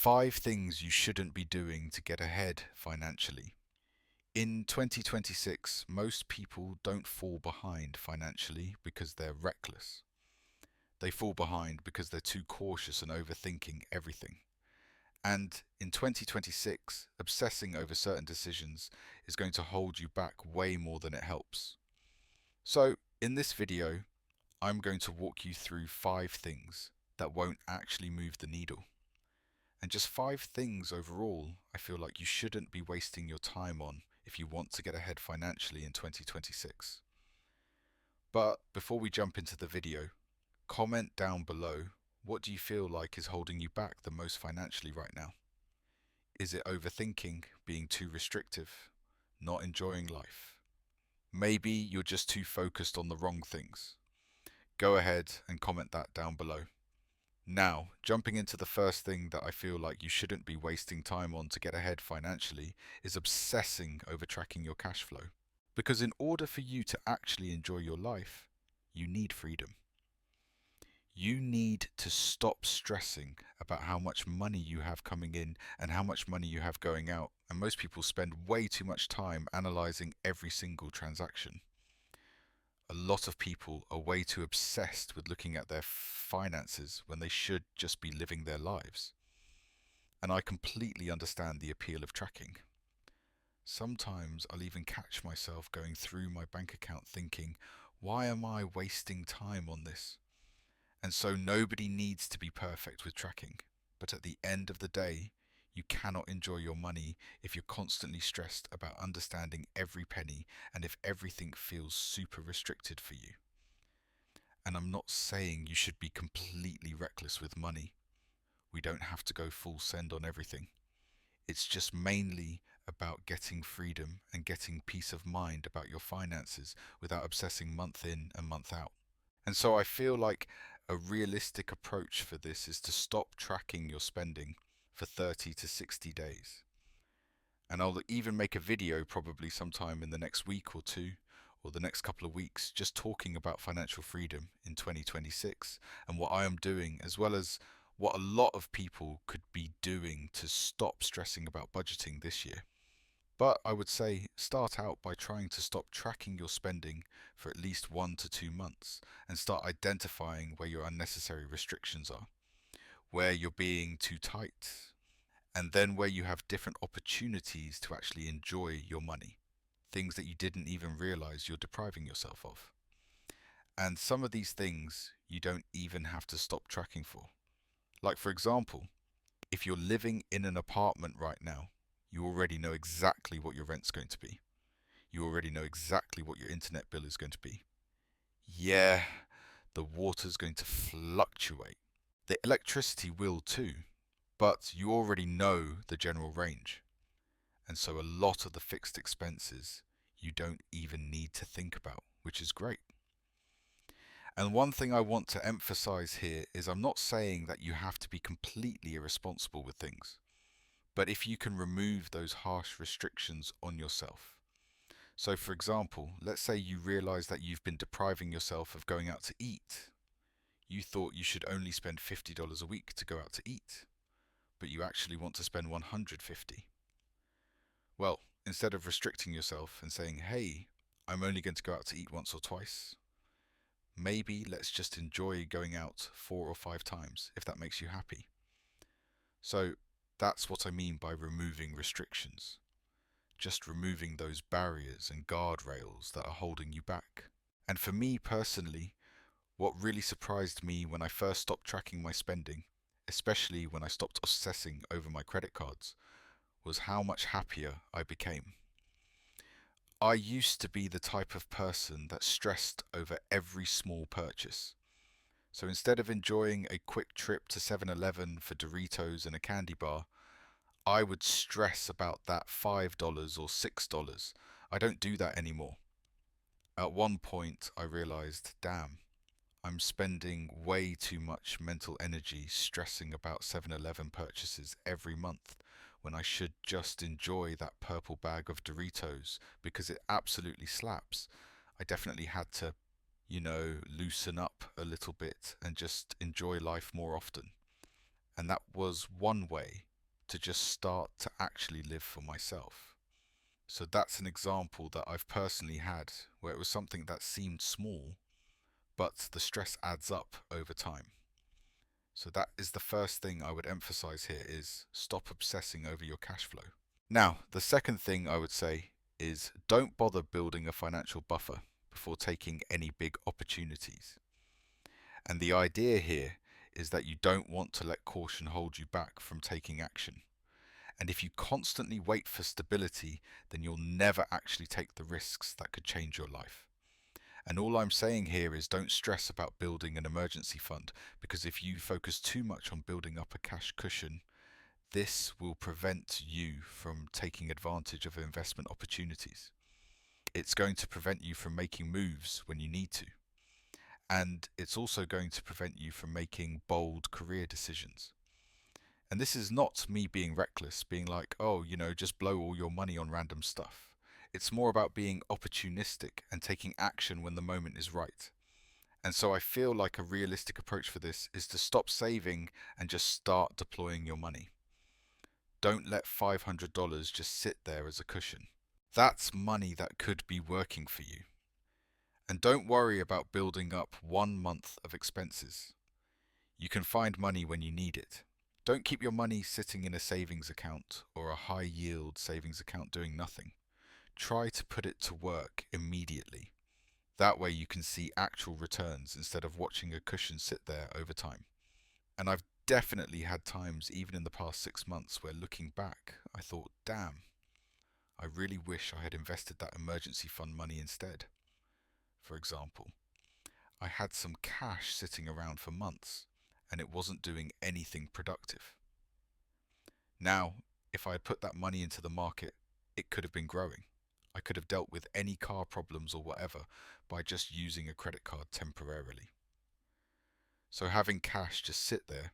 5 things you shouldn't be doing to get ahead financially. In 2026, most people don't fall behind financially because they're reckless. They fall behind because they're too cautious and overthinking everything. And in 2026, obsessing over certain decisions is going to hold you back way more than it helps. So, in this video, I'm going to walk you through 5 things that won't actually move the needle. And just 5 things overall I feel like you shouldn't be wasting your time on if you want to get ahead financially in 2026. But before we jump into the video, comment down below, what do you feel like is holding you back the most financially right now? Is it overthinking, being too restrictive, not enjoying life? Maybe you're just too focused on the wrong things. Go ahead and comment that down below. Now, jumping into the first thing that I feel like you shouldn't be wasting time on to get ahead financially is obsessing over tracking your cash flow. Because in order for you to actually enjoy your life, you need freedom. You need to stop stressing about how much money you have coming in and how much money you have going out. And most people spend way too much time analyzing every single transaction. A lot of people are way too obsessed with looking at their finances when they should just be living their lives. And I completely understand the appeal of tracking. Sometimes I'll even catch myself going through my bank account thinking, why am I wasting time on this? And so nobody needs to be perfect with tracking. But at the end of the day, you cannot enjoy your money if you're constantly stressed about understanding every penny and if everything feels super restricted for you. And I'm not saying you should be completely reckless with money. We don't have to go full send on everything. It's just mainly about getting freedom and getting peace of mind about your finances without obsessing month in and month out. And so I feel like a realistic approach for this is to stop tracking your spending for 30 to 60 days. And I'll even make a video probably sometime in the next week or two, or the next couple of weeks, just talking about financial freedom in 2026 and what I am doing, as well as what a lot of people could be doing to stop stressing about budgeting this year. But I would say start out by trying to stop tracking your spending for at least 1 to 2 months and start identifying where your unnecessary restrictions are, where you're being too tight, and then where you have different opportunities to actually enjoy your money, things that you didn't even realize you're depriving yourself of. And some of these things you don't even have to stop tracking for. Like, for example, if you're living in an apartment right now, you already know exactly what your rent's going to be. You already know exactly what your internet bill is going to be. Yeah, the water's going to fluctuate. The electricity will too, but you already know the general range. And so a lot of the fixed expenses you don't even need to think about, which is great. And one thing I want to emphasize here is I'm not saying that you have to be completely irresponsible with things. But if you can remove those harsh restrictions on yourself. So for example, let's say you realize that you've been depriving yourself of going out to eat. You thought you should only spend $50 a week to go out to eat, but you actually want to spend $150. Well, instead of restricting yourself and saying, hey, I'm only going to go out to eat once or twice, maybe let's just enjoy going out 4 or 5 times if that makes you happy. So that's what I mean by removing restrictions. Just removing those barriers and guardrails that are holding you back. And for me personally, what really surprised me when I first stopped tracking my spending, especially when I stopped obsessing over my credit cards, was how much happier I became. I used to be the type of person that stressed over every small purchase. So instead of enjoying a quick trip to 7-Eleven for Doritos and a candy bar, I would stress about that $5 or $6. I don't do that anymore. At one point, I realized, damn, I'm spending way too much mental energy stressing about 7-Eleven purchases every month when I should just enjoy that purple bag of Doritos because it absolutely slaps. I definitely had to, loosen up a little bit and just enjoy life more often. And that was one way to just start to actually live for myself. So that's an example that I've personally had where it was something that seemed small, but the stress adds up over time. So that is the first thing I would emphasize here is stop obsessing over your cash flow. Now, the second thing I would say is don't bother building a financial buffer before taking any big opportunities. And the idea here is that you don't want to let caution hold you back from taking action. And if you constantly wait for stability, then you'll never actually take the risks that could change your life. And all I'm saying here is don't stress about building an emergency fund, because if you focus too much on building up a cash cushion, this will prevent you from taking advantage of investment opportunities. It's going to prevent you from making moves when you need to. And it's also going to prevent you from making bold career decisions. And this is not me being reckless, being like, oh, just blow all your money on random stuff. It's more about being opportunistic and taking action when the moment is right. And so I feel like a realistic approach for this is to stop saving and just start deploying your money. Don't let $500 just sit there as a cushion. That's money that could be working for you. And don't worry about building up 1 month of expenses. You can find money when you need it. Don't keep your money sitting in a savings account or a high yield savings account doing nothing. Try to put it to work immediately. That way you can see actual returns instead of watching a cushion sit there over time. And I've definitely had times, even in the past 6 months, where looking back, I thought, damn, I really wish I had invested that emergency fund money instead. For example, I had some cash sitting around for months and it wasn't doing anything productive. Now, if I had put that money into the market, it could have been growing. I could have dealt with any car problems or whatever by just using a credit card temporarily. So having cash just sit there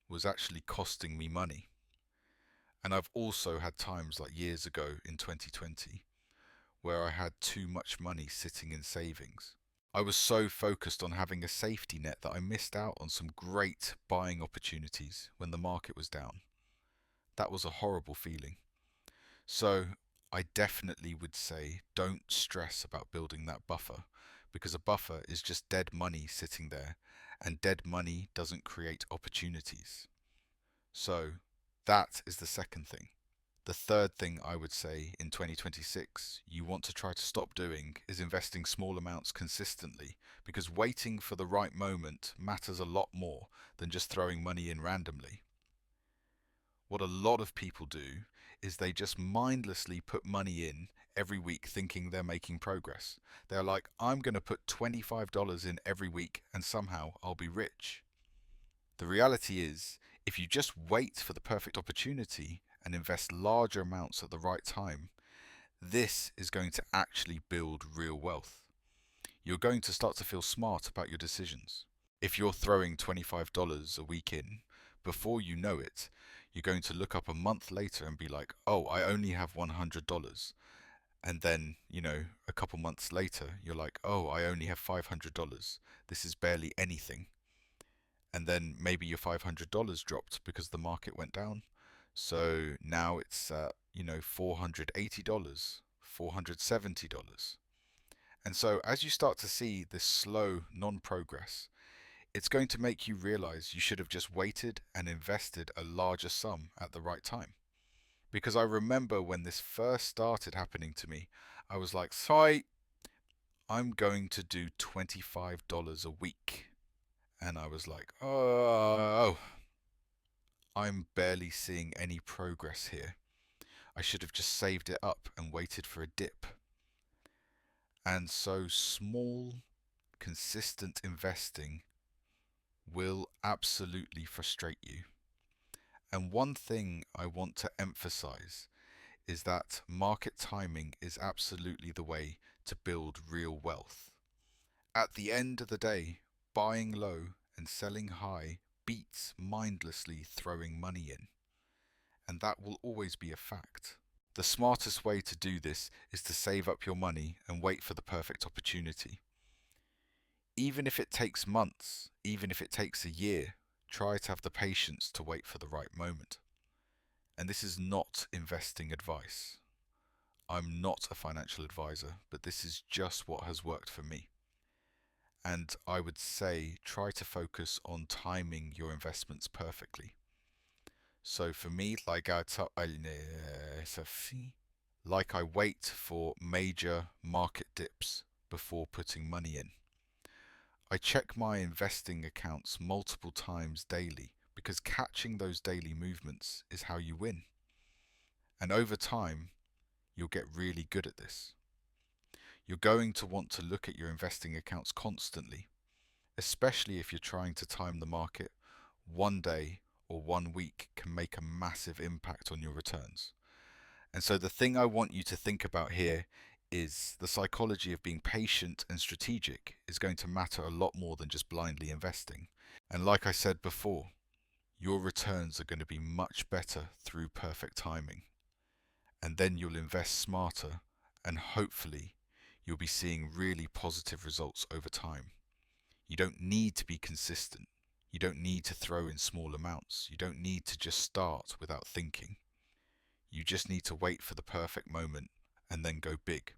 was actually costing me money. And I've also had times like years ago in 2020 where I had too much money sitting in savings. I was so focused on having a safety net that I missed out on some great buying opportunities when the market was down. That was a horrible feeling. So I definitely would say don't stress about building that buffer, because a buffer is just dead money sitting there, and dead money doesn't create opportunities. So that is the second thing. The third thing I would say in 2026 you want to try to stop doing is investing small amounts consistently, because waiting for the right moment matters a lot more than just throwing money in randomly. What a lot of people do is they just mindlessly put money in every week thinking they're making progress. They're like, I'm going to put $25 in every week and somehow I'll be rich. The reality is, if you just wait for the perfect opportunity and invest larger amounts at the right time, this is going to actually build real wealth. You're going to start to feel smart about your decisions. If you're throwing $25 a week in, before you know it, you're going to look up a month later and be like, oh, I only have $100. And then, a couple months later, you're like, oh, I only have $500. This is barely anything. And then maybe your $500 dropped because the market went down. So now it's $480, $470. And so as you start to see this slow non-progress, it's going to make you realize you should have just waited and invested a larger sum at the right time. Because I remember when this first started happening to me, I was like, sorry, I'm going to do $25 a week. And I was like, oh, I'm barely seeing any progress here. I should have just saved it up and waited for a dip. And so small, consistent investing will absolutely frustrate you. And one thing I want to emphasize is that market timing is absolutely the way to build real wealth. At the end of the day, buying low and selling high beats mindlessly throwing money in. And that will always be a fact. The smartest way to do this is to save up your money and wait for the perfect opportunity. Even if it takes months, even if it takes a year, try to have the patience to wait for the right moment. And this is not investing advice. I'm not a financial advisor, but this is just what has worked for me. And I would say try to focus on timing your investments perfectly. So for me, like I wait for major market dips before putting money in. I check my investing accounts multiple times daily because catching those daily movements is how you win. And over time, you'll get really good at this. You're going to want to look at your investing accounts constantly, especially if you're trying to time the market. One day or 1 week can make a massive impact on your returns. And so the thing I want you to think about here is the psychology of being patient and strategic is going to matter a lot more than just blindly investing. And like I said before, your returns are going to be much better through perfect timing. And then you'll invest smarter and hopefully you'll be seeing really positive results over time. You don't need to be consistent. You don't need to throw in small amounts. You don't need to just start without thinking. You just need to wait for the perfect moment and then go big.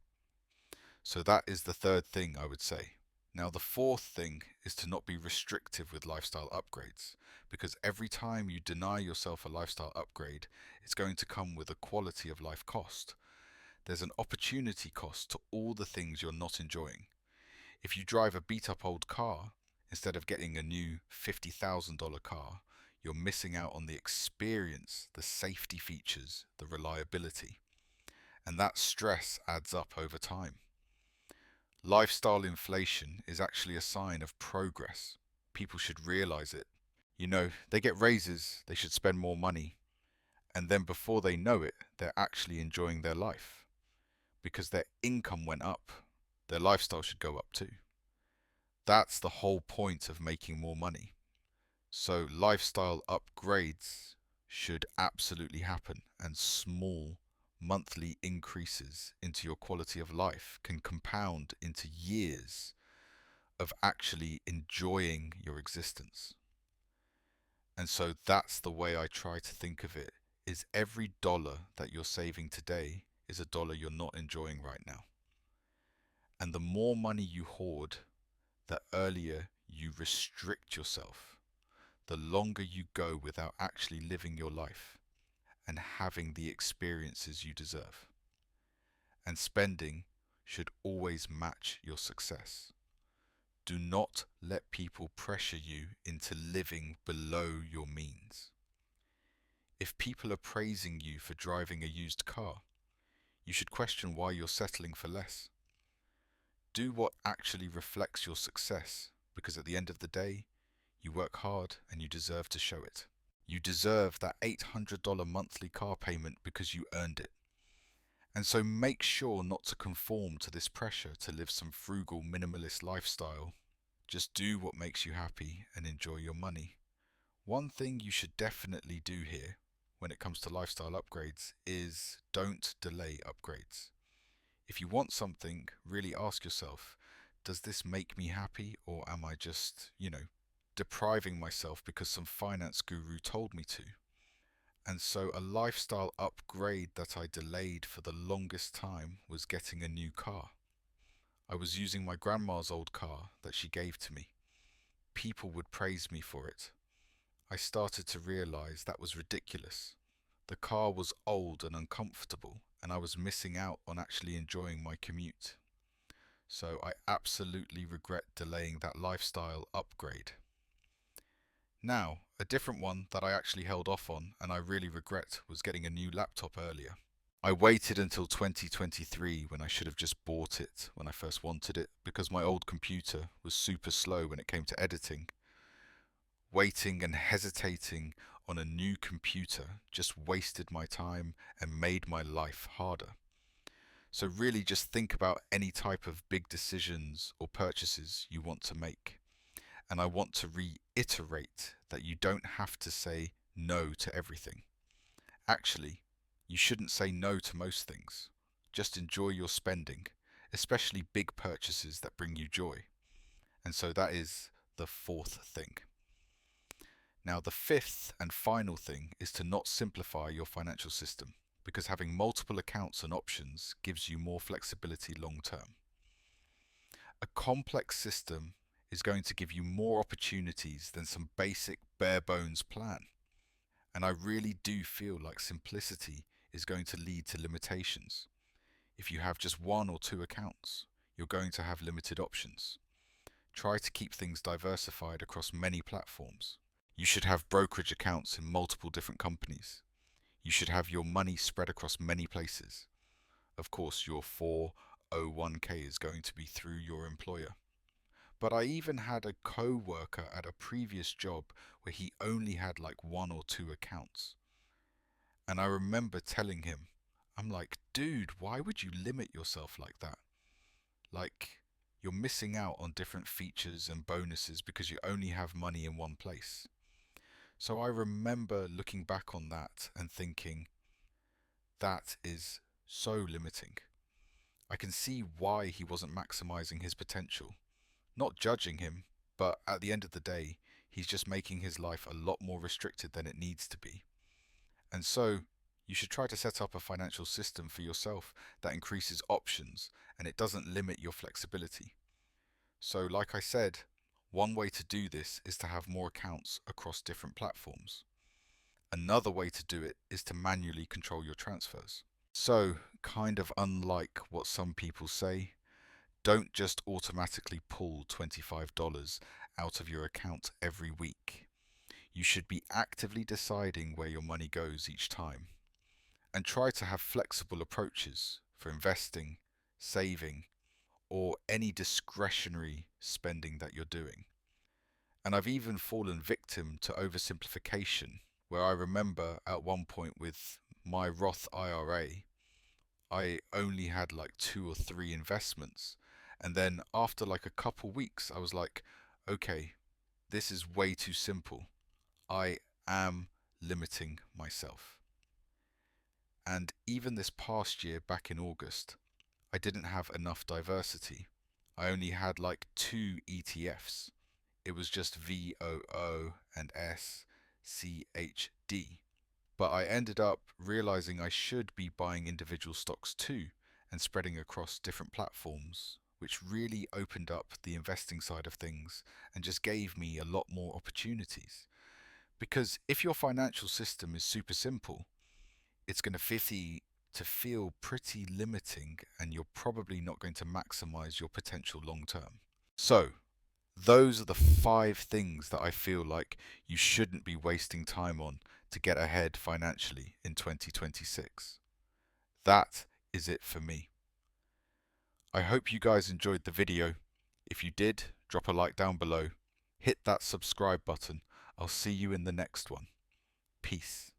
So that is the third thing I would say. Now, the fourth thing is to not be restrictive with lifestyle upgrades, because every time you deny yourself a lifestyle upgrade, it's going to come with a quality of life cost. There's an opportunity cost to all the things you're not enjoying. If you drive a beat up old car, instead of getting a new $50,000 car, you're missing out on the experience, the safety features, the reliability. And that stress adds up over time. Lifestyle inflation is actually a sign of progress. People should realize it. They get raises, they should spend more money. And then before they know it, they're actually enjoying their life. Because their income went up, their lifestyle should go up too. That's the whole point of making more money. So lifestyle upgrades should absolutely happen, and small monthly increases into your quality of life can compound into years of actually enjoying your existence. And so that's the way I try to think of it, is every dollar that you're saving today is a dollar you're not enjoying right now. And the more money you hoard, the earlier you restrict yourself, the longer you go without actually living your life and having the experiences you deserve. And spending should always match your success. Do not let people pressure you into living below your means. If people are praising you for driving a used car, you should question why you're settling for less. Do what actually reflects your success, because at the end of the day, you work hard and you deserve to show it. You deserve that $800 monthly car payment because you earned it. And so make sure not to conform to this pressure to live some frugal, minimalist lifestyle. Just do what makes you happy and enjoy your money. One thing you should definitely do here when it comes to lifestyle upgrades is don't delay upgrades. If you want something, really ask yourself, does this make me happy, or am I just, depriving myself because some finance guru told me to? And so a lifestyle upgrade that I delayed for the longest time was getting a new car. I was using my grandma's old car that she gave to me. People would praise me for it. I started to realize that was ridiculous. The car was old and uncomfortable, and I was missing out on actually enjoying my commute. So I absolutely regret delaying that lifestyle upgrade. Now, a different one that I actually held off on and I really regret was getting a new laptop earlier. I waited until 2023 when I should have just bought it when I first wanted it because my old computer was super slow when it came to editing. Waiting and hesitating on a new computer just wasted my time and made my life harder. So really just think about any type of big decisions or purchases you want to make. And I want to reiterate that you don't have to say no to everything. Actually, you shouldn't say no to most things. Just enjoy your spending, especially big purchases that bring you joy. And so that is the fourth thing. Now, the fifth and final thing is to not simplify your financial system, because having multiple accounts and options gives you more flexibility long term. A complex system is going to give you more opportunities than some basic bare bones plan. And I really do feel like simplicity is going to lead to limitations. If you have just one or two accounts, you're going to have limited options. Try to keep things diversified across many platforms. You should have brokerage accounts in multiple different companies. You should have your money spread across many places. Of course, your 401k is going to be through your employer. But I even had a co-worker at a previous job where he only had like one or two accounts. And I remember telling him, I'm like, dude, why would you limit yourself like that? Like, you're missing out on different features and bonuses because you only have money in one place. So I remember looking back on that and thinking, that is so limiting. I can see why he wasn't maximizing his potential. Not judging him, but at the end of the day, he's just making his life a lot more restricted than it needs to be. And so, you should try to set up a financial system for yourself that increases options and it doesn't limit your flexibility. So, like I said, one way to do this is to have more accounts across different platforms. Another way to do it is to manually control your transfers. So, kind of unlike what some people say, don't just automatically pull $25 out of your account every week. You should be actively deciding where your money goes each time. And try to have flexible approaches for investing, saving, or any discretionary spending that you're doing. And I've even fallen victim to oversimplification, where I remember at one point with my Roth IRA, I only had like 2 or 3 investments. And then after like a couple weeks, I was like, okay, this is way too simple. I am limiting myself. And even this past year, back in August, I didn't have enough diversity. I only had like 2 ETFs. It was just VOO and SCHD. But I ended up realizing I should be buying individual stocks too and spreading across different platforms, which really opened up the investing side of things and just gave me a lot more opportunities. Because if your financial system is super simple, it's going to feel pretty limiting and you're probably not going to maximize your potential long term. So, those are the 5 things that I feel like you shouldn't be wasting time on to get ahead financially in 2026. That is it for me. I hope you guys enjoyed the video. If you did, drop a like down below. Hit that subscribe button. I'll see you in the next one. Peace.